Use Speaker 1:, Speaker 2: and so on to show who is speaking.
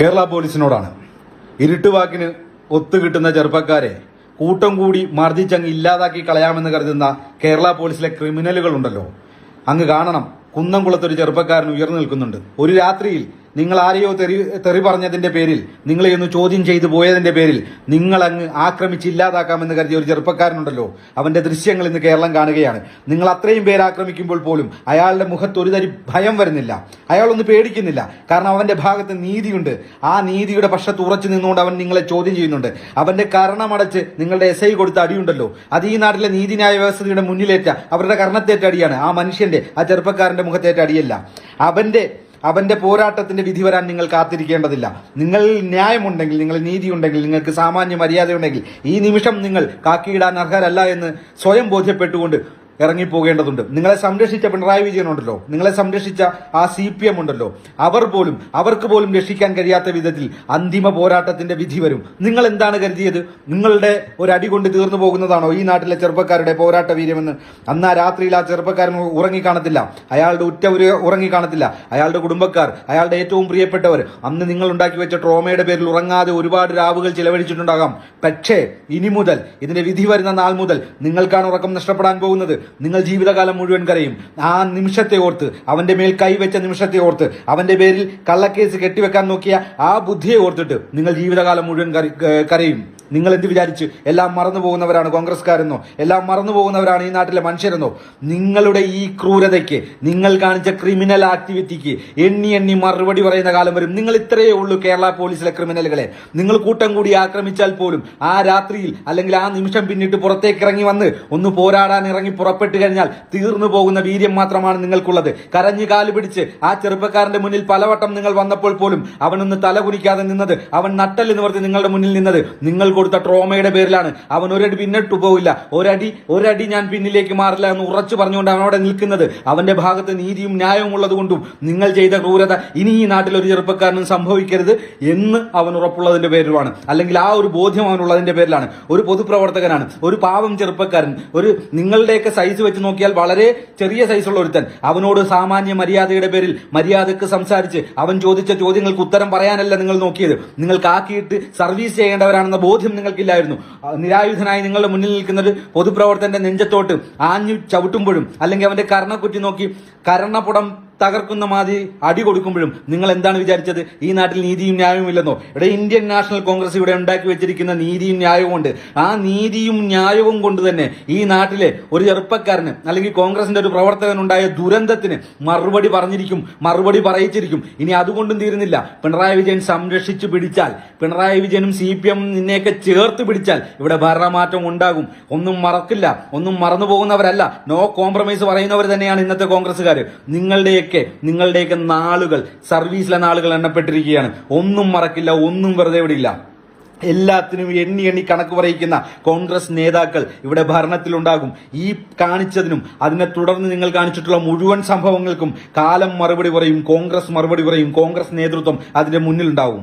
Speaker 1: കേരള പോലീസിനോടാണ്. ഇരുട്ടുവാക്കിന് ഒത്തുകിട്ടുന്ന ചെറുപ്പക്കാരെ കൂട്ടം കൂടി മർദ്ദിച്ചങ്ങ് ഇല്ലാതാക്കി കളയാമെന്ന് കരുതുന്ന കേരള പോലീസിലെ ക്രിമിനലുകളുണ്ടല്ലോ, അങ്ങ് കാണണം. കുന്നംകുളത്തൊരു ചെറുപ്പക്കാരൻ ഉയർന്നു നിൽക്കുന്നുണ്ട്. ഒരു രാത്രിയിൽ നിങ്ങൾ ആരെയോ തെറി പറഞ്ഞതിന്റെ പേരിൽ, നിങ്ങളെ ഒന്ന് ചോദ്യം ചെയ്തു പോയതിന്റെ പേരിൽ നിങ്ങൾ അങ്ങ് ആക്രമിച്ച് ഇല്ലാതാക്കാമെന്ന് കരുതിയ ഒരു ചെറുപ്പക്കാരനുണ്ടല്ലോ, അവന്റെ ദൃശ്യങ്ങൾ ഇന്ന് കേരളം കാണുകയാണ്. നിങ്ങൾ അത്രയും പേര് ആക്രമിക്കുമ്പോൾ പോലും അയാളുടെ മുഖത്ത് ഒരു തരി ഭയം വരുന്നില്ല, അയാളൊന്നും പേടിക്കുന്നില്ല. കാരണം അവന്റെ ഭാഗത്ത് നീതിയുണ്ട്. ആ നീതിയുടെ പക്ഷത്ത് ഉറച്ചു നിന്നുകൊണ്ട് അവൻ നിങ്ങളെ ചോദ്യം ചെയ്യുന്നുണ്ട്. അവന്റെ കരണമടച്ച് നിങ്ങളുടെ SI കൊടുത്ത അടിയുണ്ടല്ലോ, അത് ഈ നാട്ടിലെ നീതിന്യായ വ്യവസ്ഥയുടെ മുന്നിലേറ്റ അവരുടെ കർണത്തേറ്റ അടിയാണ്. ആ മനുഷ്യന്റെ, ആ ചെറുപ്പക്കാരന്റെ മുഖത്തേറ്റ അടിയല്ല. അവന്റെ പോരാട്ടത്തിന്റെ വിധി വരാൻ നിങ്ങൾ കാത്തിരിക്കേണ്ടതില്ല. നിങ്ങൾ ന്യായമുണ്ടെങ്കിൽ, നിങ്ങൾ നീതിയുണ്ടെങ്കിൽ, നിങ്ങൾക്ക് സാമാന്യ മര്യാദയുണ്ടെങ്കിൽ ഈ നിമിഷം നിങ്ങൾ കാക്കിയിടാൻ അർഹരല്ല എന്ന് സ്വയം ബോധ്യപ്പെട്ടുകൊണ്ട് ഇറങ്ങിപ്പോകേണ്ടതുണ്ട്. നിങ്ങളെ സംരക്ഷിച്ച പിണറായി വിജയൻ ഉണ്ടല്ലോ, നിങ്ങളെ സംരക്ഷിച്ച ആ CPM ഉണ്ടല്ലോ, അവർക്ക് പോലും രക്ഷിക്കാൻ കഴിയാത്ത വിധത്തിൽ അന്തിമ പോരാട്ടത്തിന്റെ വിധി വരും. നിങ്ങൾ എന്താണ് കരുതിയത്? നിങ്ങളുടെ ഒരടി കൊണ്ട് തീർന്നു പോകുന്നതാണോ ഈ നാട്ടിലെ ചെറുപ്പക്കാരുടെ പോരാട്ട വീര്യമെന്ന്? അന്ന് ആ രാത്രിയിൽ ആ ചെറുപ്പക്കാരൻ ഉറങ്ങിക്കാണത്തില്ല, അയാളുടെ ഉറ്റവര് ഉറങ്ങിക്കാണത്തില്ല, അയാളുടെ കുടുംബക്കാർ, അയാളുടെ ഏറ്റവും പ്രിയപ്പെട്ടവർ അന്ന് നിങ്ങൾ ഉണ്ടാക്കി വെച്ച ട്രോമയുടെ പേരിൽ ഉറങ്ങാതെ ഒരുപാട് രാവുകൾ ചിലവഴിച്ചിട്ടുണ്ടാകാം. പക്ഷേ ഇനി മുതൽ, ഇതിന്റെ വിധി വരുന്ന നാൾ മുതൽ നിങ്ങൾക്കാണ് ഉറക്കം നഷ്ടപ്പെടാൻ പോകുന്നത്. നിങ്ങൾ ജീവിതകാലം മുഴുവൻ കരയും. ആ നിമിഷത്തെ ഓർത്ത്, അവന്റെ മേൽ കൈവച്ച നിമിഷത്തെ ഓർത്ത്, അവന്റെ പേരിൽ കള്ളക്കേസ് കെട്ടിവെക്കാൻ നോക്കിയ ആ ബുദ്ധിയെ ഓർത്തിട്ട് നിങ്ങൾ ജീവിതകാലം മുഴുവൻ കരയും. നിങ്ങൾ എന്ത് വിചാരിച്ച് എല്ലാം മറന്നു പോകുന്നവരാണ് കോൺഗ്രസ്കാരെന്നോ, എല്ലാം മറന്നു പോകുന്നവരാണ് ഈ നാട്ടിലെ മനുഷ്യരെന്നോ? നിങ്ങളുടെ ഈ ക്രൂരതയ്ക്ക്, നിങ്ങൾ കാണിച്ച ക്രിമിനൽ ആക്ടിവിറ്റിക്ക് എണ്ണി മറുപടി പറയുന്ന കാലം വരും. നിങ്ങൾ ഇത്രയേ ഉള്ളൂ കേരള പോലീസിലെ ക്രിമിനലുകളെ. നിങ്ങൾ കൂട്ടം കൂടി ആക്രമിച്ചാൽ പോലും ആ രാത്രിയിൽ അല്ലെങ്കിൽ ആ നിമിഷം പിന്നിട്ട് പുറത്തേക്ക് ഇറങ്ങി വന്ന് ഒന്ന് പോരാടാൻ ഇറങ്ങി പുറപ്പെട്ടു കഴിഞ്ഞാൽ തീർന്നു പോകുന്ന വീര്യം മാത്രമാണ് നിങ്ങൾക്കുള്ളത്. കരഞ്ഞു കാലുപിടിച്ച് ആ ചെറുപ്പക്കാരന്റെ മുന്നിൽ പലവട്ടം നിങ്ങൾ വന്നപ്പോൾ പോലും അവനൊന്ന് തലകുനിക്കാതെ നിന്നത്, അവൻ നട്ടല് നിവർത്തി നിങ്ങളുടെ മുന്നിൽ നിന്നത് നിങ്ങൾ കൊടുത്ത ട്രോമയുടെ പേരിലാണ്. അവൻ ഒരടി പിന്നിട്ടു പോവില്ല, ഒരടി ഞാൻ പിന്നിലേക്ക് മാറില്ല എന്ന് ഉറച്ചു പറഞ്ഞുകൊണ്ട് അവനോടെ നിൽക്കുന്നത്. അവന്റെ ഭാഗത്ത് നീതിയും ന്യായവും ഉള്ളത് കൊണ്ടും നിങ്ങൾ ചെയ്ത ക്രൂരത ഇനി ഈ നാട്ടിൽ ഒരു ചെറുപ്പക്കാരനും സംഭവിക്കരുത് എന്ന് അവൻ ഉറപ്പുള്ളതിന്റെ പേരിലാണ്, അല്ലെങ്കിൽ ആ ഒരു ബോധ്യം അവനുള്ളതിന്റെ പേരിലാണ്. ഒരു പൊതുപ്രവർത്തകനാണ്, ഒരു പാവം ചെറുപ്പക്കാരൻ, ഒരു നിങ്ങളുടെയൊക്കെ സൈസ് വെച്ച് നോക്കിയാൽ വളരെ ചെറിയ സൈസുള്ള ഒരുത്തൻ. അവനോട് സാമാന്യ മര്യാദയുടെ പേരിൽ മര്യാദക്ക് സംസാരിച്ച് അവൻ ചോദിച്ച ചോദ്യങ്ങൾക്ക് ഉത്തരം പറയാനല്ല നിങ്ങൾ നോക്കിയത്. നിങ്ങൾക്ക് ആക്കിയിട്ട് സർവീസ് ചെയ്യേണ്ടവരാണെന്ന ബോധ്യം നിങ്ങൾക്കില്ലായിരുന്നു. നിരായുധനായി നിങ്ങളുടെ മുന്നിൽ നിൽക്കുന്നത് പൊതുപ്രവർത്തകന്റെ നെഞ്ചത്തോട്ട് ആഞ്ഞു ചവിട്ടുമ്പോഴും, അല്ലെങ്കിൽ അവന്റെ കർണക്കുറ്റി നോക്കി കർണപുടം തകർക്കുന്ന മാതിരി അടി കൊടുക്കുമ്പോഴും നിങ്ങൾ എന്താണ് വിചാരിച്ചത്? ഈ നാട്ടിൽ നീതിയും ന്യായവും ഇല്ലെന്നോ? ഇവിടെ ഇന്ത്യൻ നാഷണൽ കോൺഗ്രസ് ഇവിടെ ഉണ്ടാക്കി വെച്ചിരിക്കുന്ന നീതിയും ന്യായവും ഉണ്ട്. ആ നീതിയും ന്യായവും കൊണ്ട് തന്നെ ഈ നാട്ടിലെ ഒരു ചെറുപ്പക്കാരന് അല്ലെങ്കിൽ കോൺഗ്രസിന്റെ ഒരു പ്രവർത്തകനുണ്ടായ ദുരന്തത്തിന് മറുപടി പറഞ്ഞിരിക്കും, മറുപടി പറയിച്ചിരിക്കും. ഇനി അതുകൊണ്ടും തീരുന്നില്ല. പിണറായി വിജയൻ സംരക്ഷിച്ചു പിടിച്ചാൽ, പിണറായി വിജയനും CPM നിന്നെയൊക്കെ ചേർത്ത് പിടിച്ചാൽ ഇവിടെ ഭരണമാറ്റം ഉണ്ടാകും. ഒന്നും മറക്കില്ല, ഒന്നും മറന്നു പോകുന്നവരല്ല. നോ കോംപ്രമൈസ് പറയുന്നവർ തന്നെയാണ് ഇന്നത്തെ കോൺഗ്രസ്സുകാർ. നിങ്ങളുടെയൊക്കെ നാളുകൾ, സർവീസിലെ നാളുകൾ എണ്ണപ്പെട്ടിരിക്കുകയാണ്. ഒന്നും മറക്കില്ല, ഒന്നും വെറുതെ വിടില്ല. എല്ലാത്തിനും എണ്ണി കണക്ക് പറയിക്കുന്ന കോൺഗ്രസ് നേതാക്കൾ ഇവിടെ ഭരണത്തിലുണ്ടാകും. ഈ കാണിച്ചതിനും അതിനെ തുടർന്ന് നിങ്ങൾ കാണിച്ചിട്ടുള്ള മുഴുവൻ സംഭവങ്ങൾക്കും കാലം മറുപടി പറയും, കോൺഗ്രസ് മറുപടി പറയും, കോൺഗ്രസ് നേതൃത്വം അതിന്റെ മുന്നിലുണ്ടാവും.